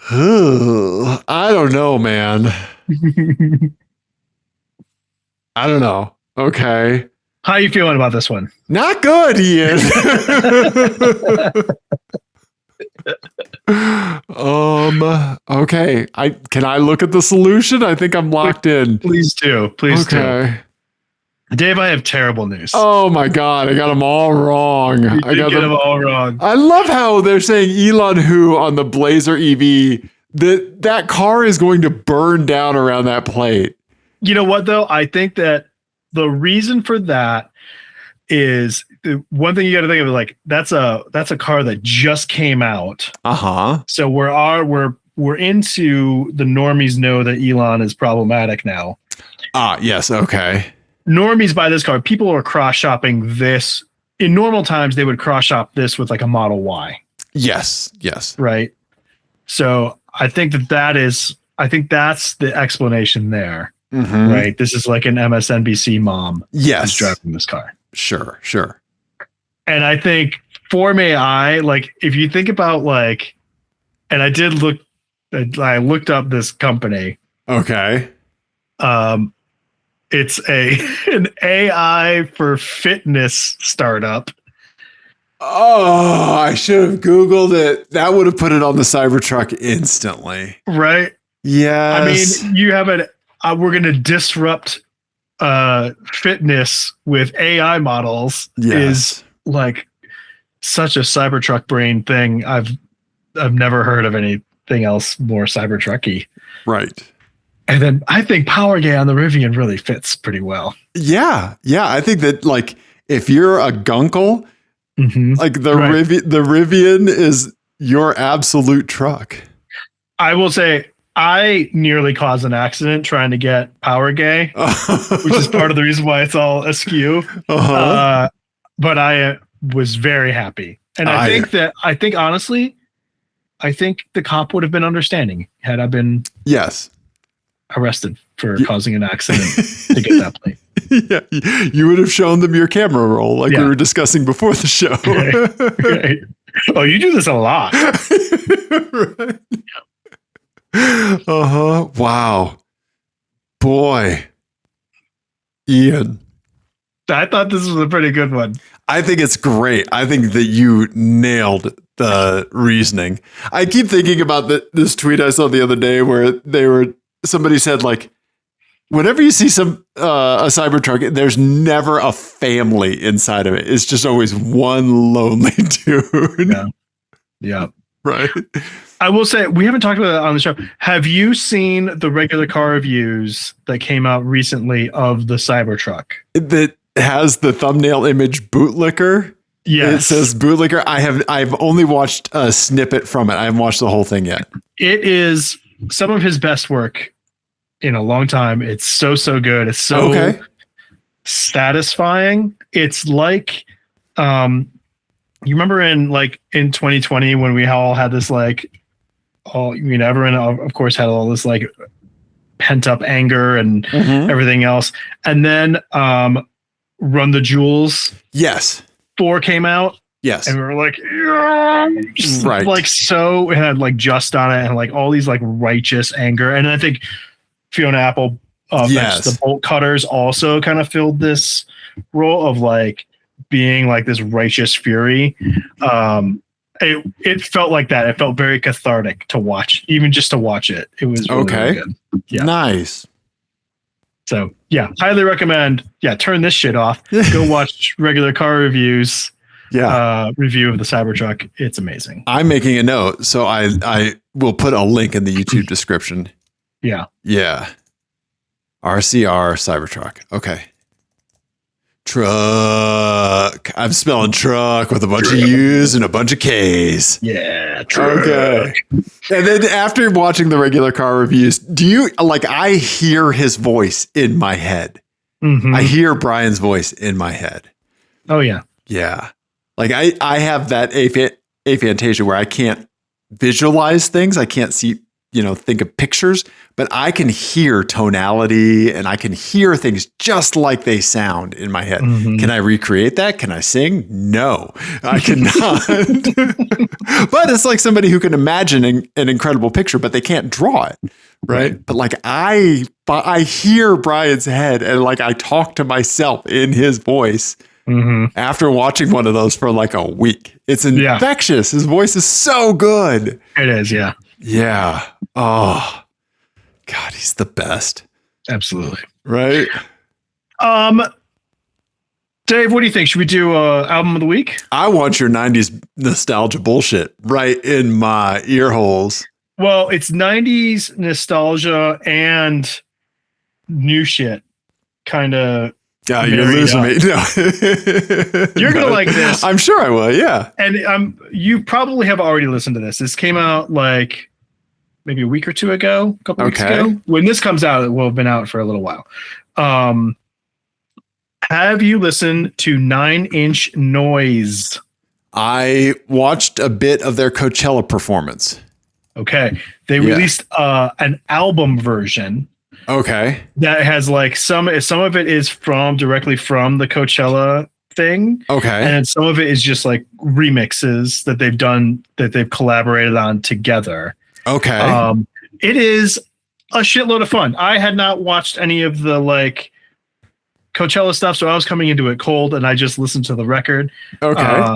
I don't know, man. I don't know. Okay. How are you feeling about this one? Not good, Ian. Okay. Can I look at the solution? I think I'm locked in. Please do. Please Okay. do. Dave, I have terrible news. Oh my God. I got them all wrong. I got them all wrong. I love how they're saying Elon Hu on the Blazer EV. That car is going to burn down around that plate. You know what, though? I think that the reason for that is one thing you got to think of, like, that's a car that just came out. Uh-huh. So we're into the normies know that Elon is problematic now. Yes. Okay. Normies buy this car. People are cross shopping this. In normal times, they would cross shop this with like a Model Y. Yes. Yes. Right. So I think that's the explanation there. Mm-hmm. Right. This is like an MSNBC mom. Yes. Who's driving this car. Sure. And I think Form AI, like, if you think about, like, and I looked up this company. Okay. It's an AI for fitness startup. Oh, I should have Googled it. That would have put it on the Cybertruck instantly. Right. Yes. I mean, you have we're going to disrupt fitness with AI models. Yes. Is like such a Cybertruck brain thing. I've never heard of anything else more Cybertrucky. Right. And then I think Power Gay on the Rivian really fits pretty well. Yeah. I think that, like, if you're a gunkle, like the Rivian is your absolute truck. I will say I nearly caused an accident trying to get Power Gay, which is part of the reason why it's all askew. Uh-huh. But I was very happy. And I think honestly, the cop would have been understanding had I been arrested for causing an accident to get that plate. Yeah, you would have shown them your camera roll like we were discussing before the show. Right. Oh, you do this a lot. Right. Uh-huh. Wow. Boy. Ian. I thought this was a pretty good one. I think it's great. I think that you nailed the reasoning. I keep thinking about this tweet I saw the other day where somebody said, like, whenever you see a Cybertruck, there's never a family inside of it. It's just always one lonely dude. Yeah. Right. I will say, we haven't talked about it on the show. Have you seen the regular car reviews that came out recently of the Cybertruck? That has the thumbnail image bootlicker. Yes. It says bootlicker. I've only watched a snippet from it. I haven't watched the whole thing yet. It is some of his best work in a long time. It's so good. It's so satisfying. It's like, you remember in 2020 when we all had this everyone of course had all this like pent up anger and everything else, and then Run the Jewels 4 came out. Yes. And we were like, yes! Right. Like, so it had like Just on it and like all these like righteous anger. And I think Fiona Apple, the bolt cutters, also kind of filled this role of like being like this righteous fury. it felt like that. It felt very cathartic to watch, even just to watch it. It was really, really good. Yeah. Nice. So yeah, highly recommend. Yeah, turn this shit off. Go watch regular car reviews. Yeah. Review of the Cybertruck. It's amazing. I'm making a note, so I will put a link in the YouTube description. Yeah. Yeah. RCR Cybertruck. Okay. Truck. I'm spelling truck with a bunch of U's and a bunch of K's. Yeah. Truck. Okay. And then after watching the regular car reviews, do you like, I hear his voice in my head. Mm-hmm. I hear Brian's voice in my head. Oh yeah. Yeah. Like I have that aphantasia where I can't visualize things. I can't see, think of pictures, but I can hear tonality and I can hear things just like they sound in my head. Mm-hmm. Can I recreate that? Can I sing? No, I cannot. But it's like somebody who can imagine an incredible picture, but they can't draw it. Right. But like I hear Brian's head and like I talk to myself in his voice. Mm-hmm. After watching one of those for like a week. It's infectious. His voice is so good. It is, yeah. Yeah. Oh, God, he's the best. Absolutely. Right? Dave, what do you think? Should we do album of the week? I want your 90s nostalgia bullshit right in my ear holes. Well, it's 90s nostalgia and new shit kind of. Yeah, you're losing me. No. You're going to like this. I'm sure I will, yeah. And you probably have already listened to this. This came out like maybe a week or two ago, a couple weeks ago. When this comes out, it will have been out for a little while. Have you listened to 9 Inch Noize? I watched a bit of their Coachella performance. Okay. They released an album version. Okay. That has like some of it is directly from the Coachella thing. Okay. And some of it is just like remixes that they've done, that they've collaborated on together. Okay. It is a shitload of fun. I had not watched any of the like Coachella stuff, so I was coming into it cold and I just listened to the record. Okay.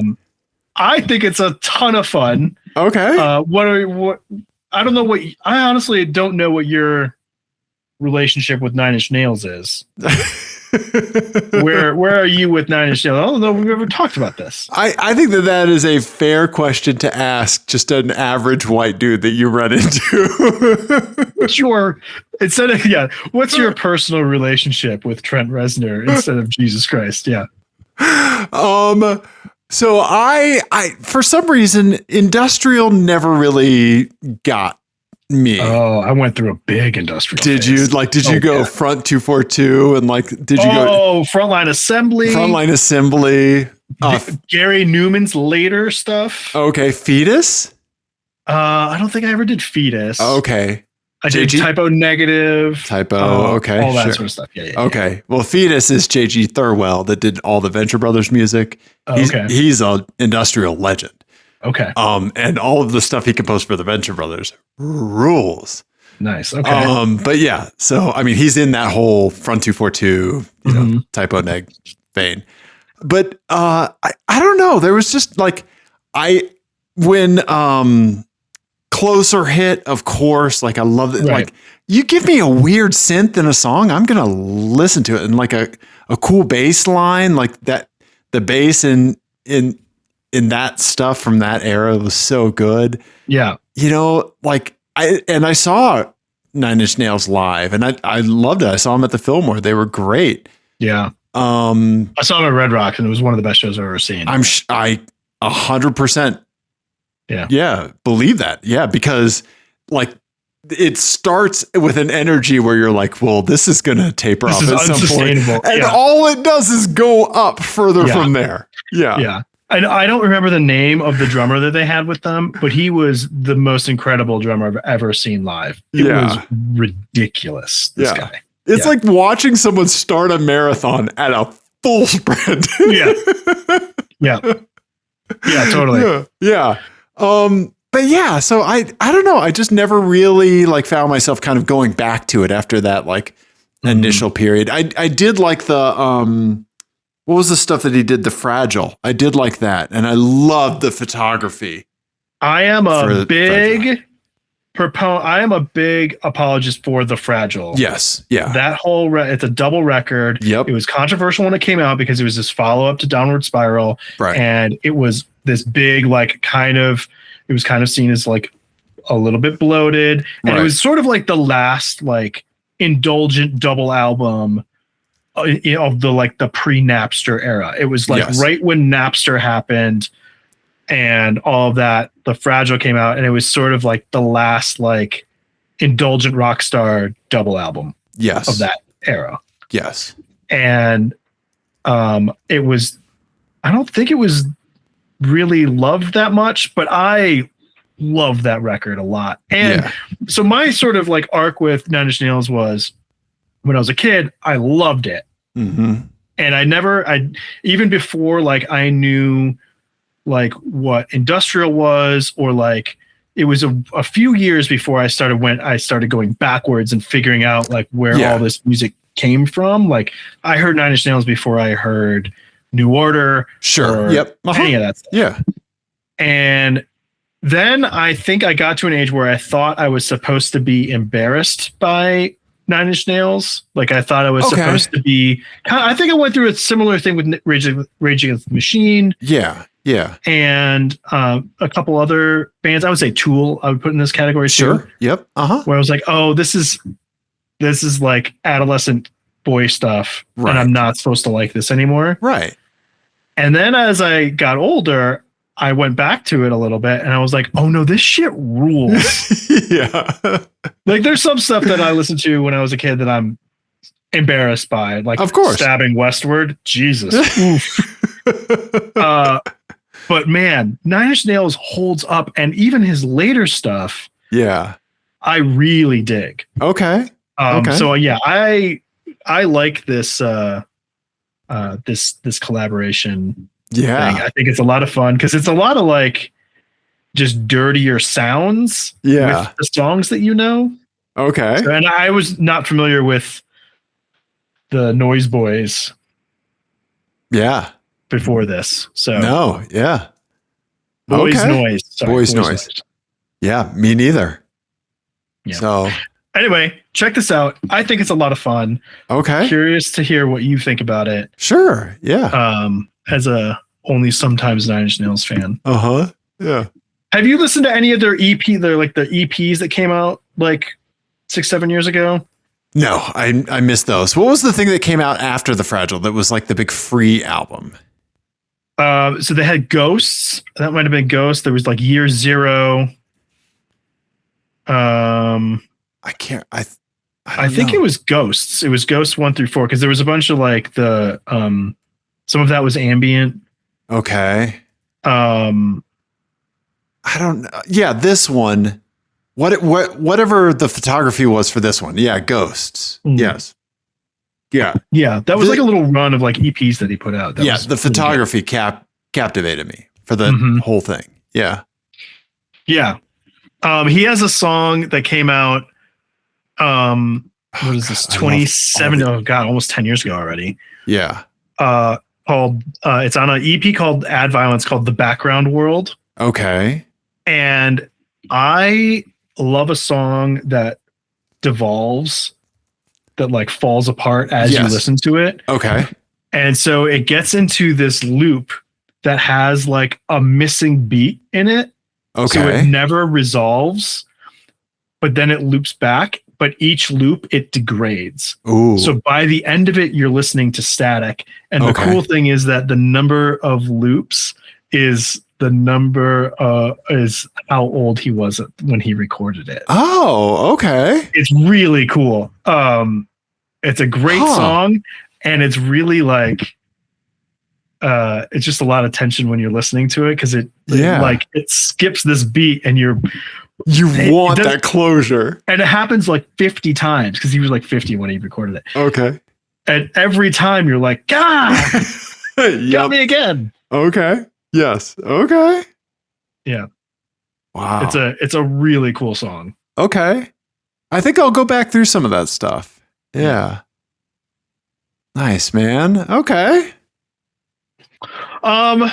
I think it's a ton of fun. Okay. I don't know I honestly don't know what your relationship with 9 Inch Nails is. Where are you with 9 Inch Nails? I don't know if we've ever talked about this. I think that is a fair question to ask just an average white dude that you run into. What's your personal relationship with Trent Reznor instead of Jesus Christ? Yeah. So I for some reason industrial never really got me. Oh, I went through a big industrial phase. Did you go front 242 and like did you go Frontline Assembly? Gary Newman's later stuff. Okay, Fetus? I don't think I ever did Fetus. Okay. I did Typo Negative. Okay. All that sort of stuff. Yeah. Okay. Well, Fetus is J.G. Thirlwell that did all the Venture Brothers music. He's an industrial legend. Okay. And all of the stuff he composed for the Venture Brothers rules. Nice. Okay. But yeah, so I mean, he's in that whole Front 242, Typo Neg vein. But I don't know. There was just like when Closer hit, of course. Like I love it. Right. Like you give me a weird synth in a song, I'm gonna listen to it. And like a cool bass line, like that, the bass in that stuff from that era was so good. Yeah. Like I saw 9 Inch Nails live and I loved it. I saw them at the Fillmore. They were great. Yeah. I saw them at Red Rocks and it was one of the best shows I've ever seen. I 100%. Yeah. Believe that. Yeah. Because like it starts with an energy where you're like, well, this is going to taper off at some point. And all it does is go up further from there. Yeah. Yeah. I don't remember the name of the drummer that they had with them, but he was the most incredible drummer I've ever seen live. It was ridiculous. This guy. It's like watching someone start a marathon at a full sprint. Yeah. Totally. Yeah. But yeah, so I don't know. I just never really like found myself kind of going back to it after that like initial period. I did like the what was the stuff that he did? The Fragile. I did like that. And I loved the photography I am a Fragile. I am a big apologist for The Fragile. Yes. Yeah. That whole it's a double record. Yep. It was controversial when it came out because it was this follow-up to Downward Spiral. Right. And it was this big, like, it was kind of seen as like a little bit bloated. And it was sort of like the last like indulgent double album of the pre-Napster era. It was like right when Napster happened and all of that, The Fragile came out, and it was sort of like the last like indulgent rock star double album of that era. Yes. And it was, I don't think it was really loved that much, but I love that record a lot. And so my sort of like arc with Nine Inch Nails was, when I was a kid, I loved it. Mm-hmm. And I even before like I knew like what industrial was, or like it was a few years before I started going backwards and figuring out like where all this music came from. Like I heard Nine Inch Nails before I heard New Order. Sure. Any of that stuff. Yeah. And then I think I got to an age where I thought I was supposed to be embarrassed by Nine Inch Nails. Like I thought I was supposed to be. I think I went through a similar thing with Rage Against the Machine. Yeah. Yeah. And a couple other bands. I would say Tool I would put in this category too. Sure. Yep. Where I was like, oh, this is like adolescent boy stuff. Right. And I'm not supposed to like this anymore. Right. And then as I got older, I went back to it a little bit and I was like, oh no, this shit rules. Yeah. Like there's some stuff that I listened to when I was a kid that I'm embarrassed by. Like, of course, Stabbing Westward. Jesus. But man, Nine Inch Nails holds up, and even his later stuff, I really dig. Okay. So yeah, I like this this collaboration thing. I think it's a lot of fun because it's a lot of like just dirtier sounds with the songs that you know. Okay. So, and I was not familiar with the Noise Boys. Yeah. Before this. So no. Yeah. Boys Noise. Sorry, Boys Noise. Yeah. Me neither. Yeah. So anyway, check this out. I think it's a lot of fun. Okay. Curious to hear what you think about it. Sure. Yeah. As a only sometimes Nine Inch Nails fan. Yeah. Have you listened to any of their EP? They're like the EPs that came out like 6-7 years ago. No, I missed those. What was the thing that came out after The Fragile that was like the big free album? So they had Ghosts. That might have been Ghosts. There was like Year Zero. I think it was Ghosts. It was Ghosts 1 through 4 because there was a bunch of like the some of that was ambient. Okay. I don't know. Yeah, this one. Whatever the photography was for this one. Yeah, Ghosts. Mm. Yes. Yeah. Yeah, that was like a little run of like EPs that he put out. That the photography captivated me for the whole thing. Yeah. Yeah. He has a song that came out what is this? 27 oh god, almost 10 years ago already. Yeah. Called it's on an EP called Ad Violence called The Background World. Okay. And I love a song that devolves, that like falls apart as you listen to it. Okay. And so it gets into this loop that has like a missing beat in it. Okay. So it never resolves, but then it loops back. But each loop, it degrades. Ooh. So by the end of it, you're listening to static. And the cool thing is that the number of loops is the number is how old he was when he recorded it. Oh, okay. It's really cool. It's a great song, and it's really like it's just a lot of tension when you're listening to it because it skips this beat and you want that closure. And it happens like 50 times because he was like 50 when he recorded it. Okay. And every time you're like, God, got me again. Okay. Yes. Okay. Yeah. Wow. It's a really cool song. Okay. I think I'll go back through some of that stuff. Yeah. Nice, man. Okay. I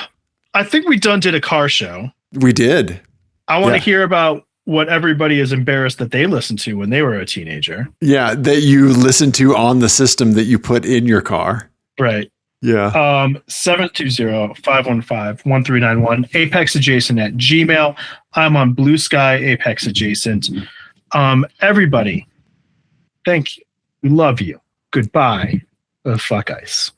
think we did a car show. We did. I want to Yeah. hear about what everybody is embarrassed that they listened to when they were a teenager. Yeah, that you listen to on the system that you put in your car. Right. Yeah. 720-515-1391, apexadjacent@gmail. I'm on Blue Sky Apex Adjacent. Everybody, thank you. We love you. Goodbye. Fuck ice.